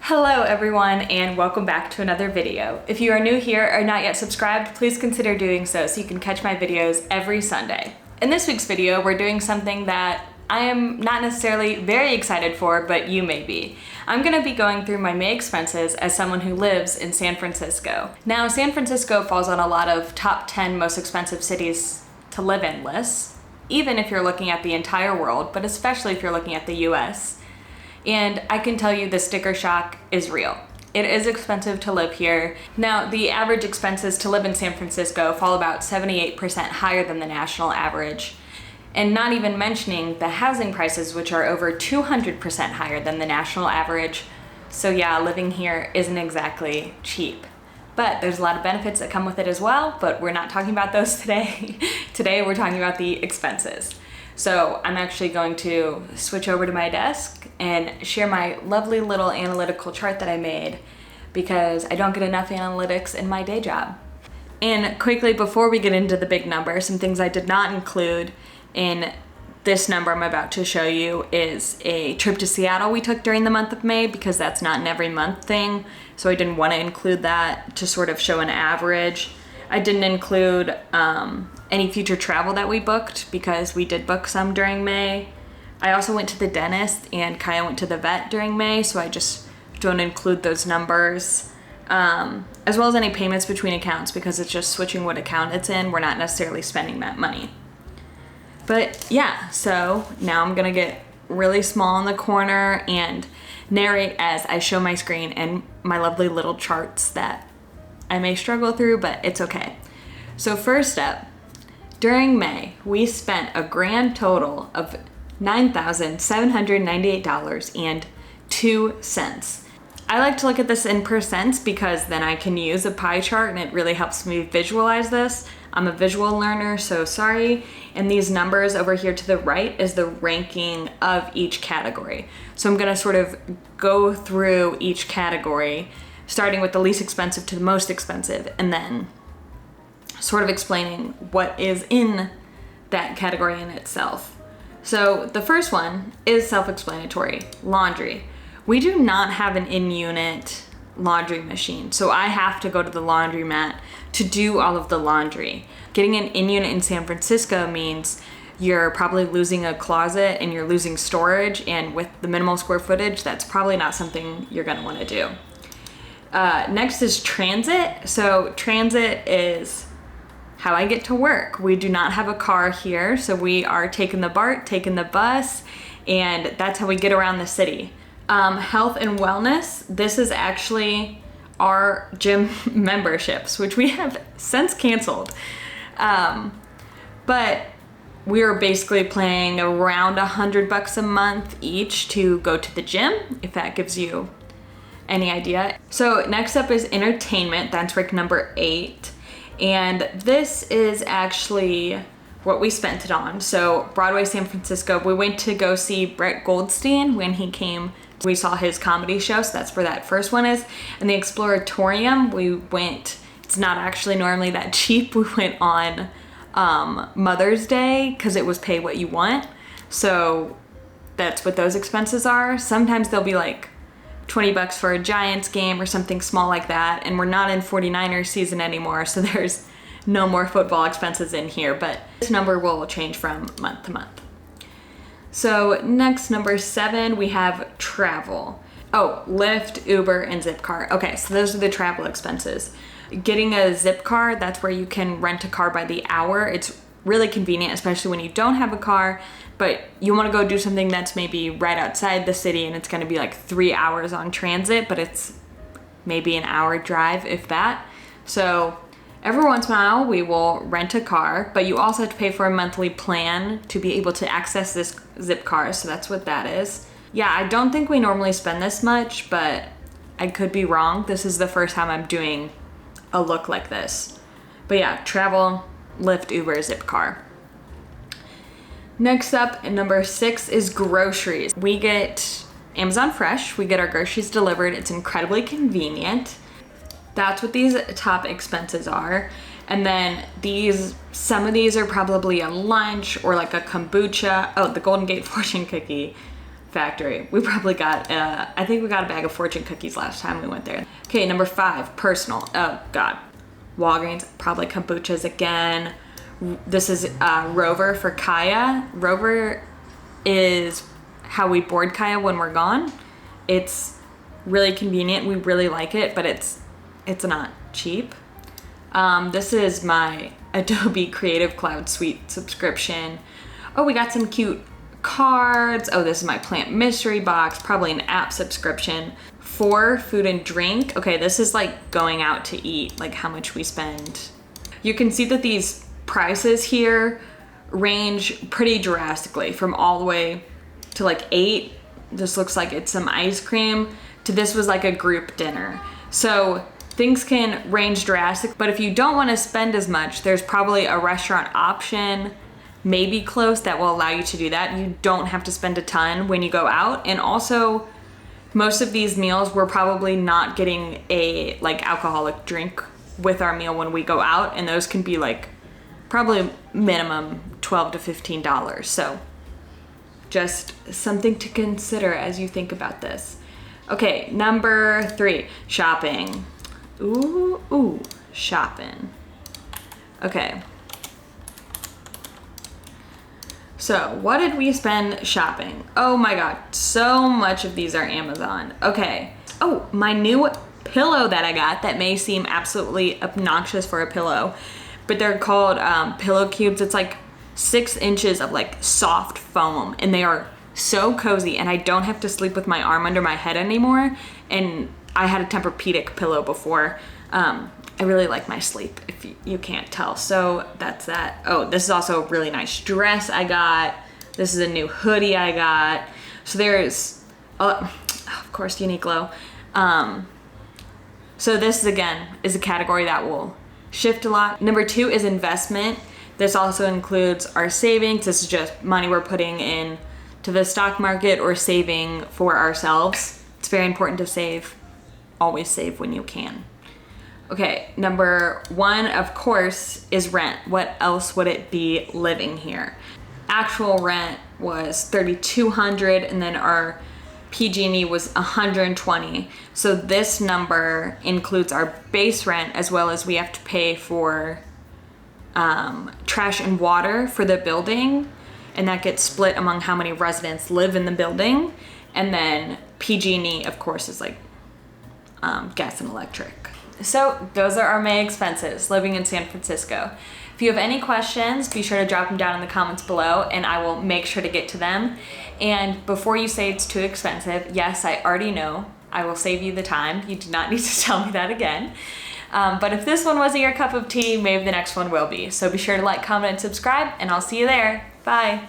Hello everyone and welcome back to another video. If you are new here or not yet subscribed, please consider doing so you can catch my videos every Sunday. In this week's video, we're doing something that I am not necessarily very excited for, but you may be. I'm gonna be going through my May expenses as someone who lives in San Francisco. Now, San Francisco falls on a lot of top 10 most expensive cities to live in lists, even if you're looking at the entire world, but especially if you're looking at the US. And I can tell you the sticker shock is real. It is expensive to live here. Now, the average expenses to live in San Francisco fall about 78% higher than the national average. And not even mentioning the housing prices, which are over 200% higher than the national average. So yeah, living here isn't exactly cheap. But there's a lot of benefits that come with it as well, but we're not talking about those today. Today we're talking about the expenses. So I'm actually going to switch over to my desk and share my lovely little analytical chart that I made because I don't get enough analytics in my day job. And quickly, before we get into the big number, some things I did not include in this number I'm about to show you is a trip to Seattle we took during the month of May because that's not an every month thing. So I didn't want to include that to sort of show an average. I didn't include any future travel that we booked because we did book some during May. I also went to the dentist and Kaya went to the vet during May, so I just don't include those numbers. As well as any payments between accounts because it's just switching what account it's in. We're not necessarily spending that money. But yeah, so now I'm gonna get really small in the corner and narrate as I show my screen and my lovely little charts that I may struggle through, but it's okay. So first up, during May, we spent a grand total of $9,798.02. I like to look at this in percents because then I can use a pie chart and it really helps me visualize this. I'm a visual learner, so sorry. And these numbers over here to the right is the ranking of each category. So I'm gonna sort of go through each category, starting with the least expensive to the most expensive, and then sort of explaining what is in that category in itself. So the first one is self-explanatory, laundry. We do not have an in-unit laundry machine, so I have to go to the laundromat to do all of the laundry. Getting an in-unit in San Francisco means you're probably losing a closet and you're losing storage, and with the minimal square footage, that's probably not something you're gonna wanna do. Next is transit. So transit is how I get to work. We do not have a car here, so we are taking the BART, taking the bus, and that's how we get around the city. Health and wellness, this is actually our gym memberships, which we have since canceled. But we are basically paying around $100 a month each to go to the gym, if that gives you any idea. So next up is entertainment. That's rank number 8. And this is actually what we spent it on. So Broadway, San Francisco, we went to go see Brett Goldstein when he came. We saw his comedy show, so that's where that first one is. And the Exploratorium, we went, it's not actually normally that cheap. We went on Mother's Day because it was pay what you want. So that's what those expenses are. Sometimes they'll be like $20 for a Giants game or something small like that, and we're not in 49ers season anymore, so there's no more football expenses in here, but this number will change from month to month. So next, number 7, we have travel. Oh, Lyft, Uber, and Zipcar. Okay, so those are the travel expenses. Getting a Zipcar, that's where you can rent a car by the hour. It's really convenient, especially when you don't have a car, but you want to go do something that's maybe right outside the city and it's going to be like 3 hours on transit, but it's maybe an hour drive, if that. So every once in a while we will rent a car, but you also have to pay for a monthly plan to be able to access this Zipcar, so that's what that is. Yeah, I don't think we normally spend this much, but I could be wrong. This is the first time I'm doing a look like this. But yeah, travel, Lyft, Uber, Zipcar. Next up, number 6 is groceries. We get Amazon Fresh. We get our groceries delivered. It's incredibly convenient. That's what these top expenses are. And then some of these are probably a lunch or like a kombucha. Oh, the Golden Gate fortune cookie. factory. We probably got, I think we got a bag of fortune cookies last time we went there. Okay, number 5, personal. Oh God. Walgreens, probably kombuchas again. This is Rover for Kaya. Rover is how we board Kaya when we're gone. It's really convenient. We really like it, but it's not cheap. This is my Adobe Creative Cloud Suite subscription. Oh, we got some cute cards. Oh, this is my plant mystery box, probably an app subscription. For food and drink, okay, this is like going out to eat, like how much we spend. You can see that these prices here range pretty drastically from all the way to like 8. This looks like it's some ice cream to this was like a group dinner. So things can range drastic, but if you don't want to spend as much, there's probably a restaurant option maybe close that will allow you to do that. You don't have to spend a ton when you go out. And also most of these meals, we're probably not getting a like alcoholic drink with our meal when we go out. And those can be like probably minimum $12 to $15. So just something to consider as you think about this. Okay, number 3, shopping. Ooh, shopping. Okay. So what did we spend shopping? Oh my God, so much of these are Amazon. Okay. Oh, my new pillow that I got that may seem absolutely obnoxious for a pillow, but they're called pillow cubes. It's like 6 inches of like soft foam and they are so cozy and I don't have to sleep with my arm under my head anymore. And I had a Tempur-Pedic pillow before. I really like my sleep, if you can't tell. So that's that. Oh, this is also a really nice dress I got. This is a new hoodie I got. So there's, of course, Uniqlo. So this again is a category that will shift a lot. Number 2 is investment. This also includes our savings. This is just money we're putting in to the stock market or saving for ourselves. It's very important to save. Always save when you can. Okay, number 1, of course, is rent. What else would it be living here? Actual rent was $3,200 and then our PG&E was $120. So this number includes our base rent as well as we have to pay for trash and water for the building, and that gets split among how many residents live in the building. And then PG&E, of course, is like gas and electric. So those are our main expenses living in San Francisco. If you have any questions, be sure to drop them down in the comments below and I will make sure to get to them. And before you say it's too expensive, yes, I already know. I will save you the time. You do not need to tell me that again. But if this one wasn't your cup of tea, maybe the next one will be. So be sure to like, comment, and subscribe, and I'll see you there. Bye.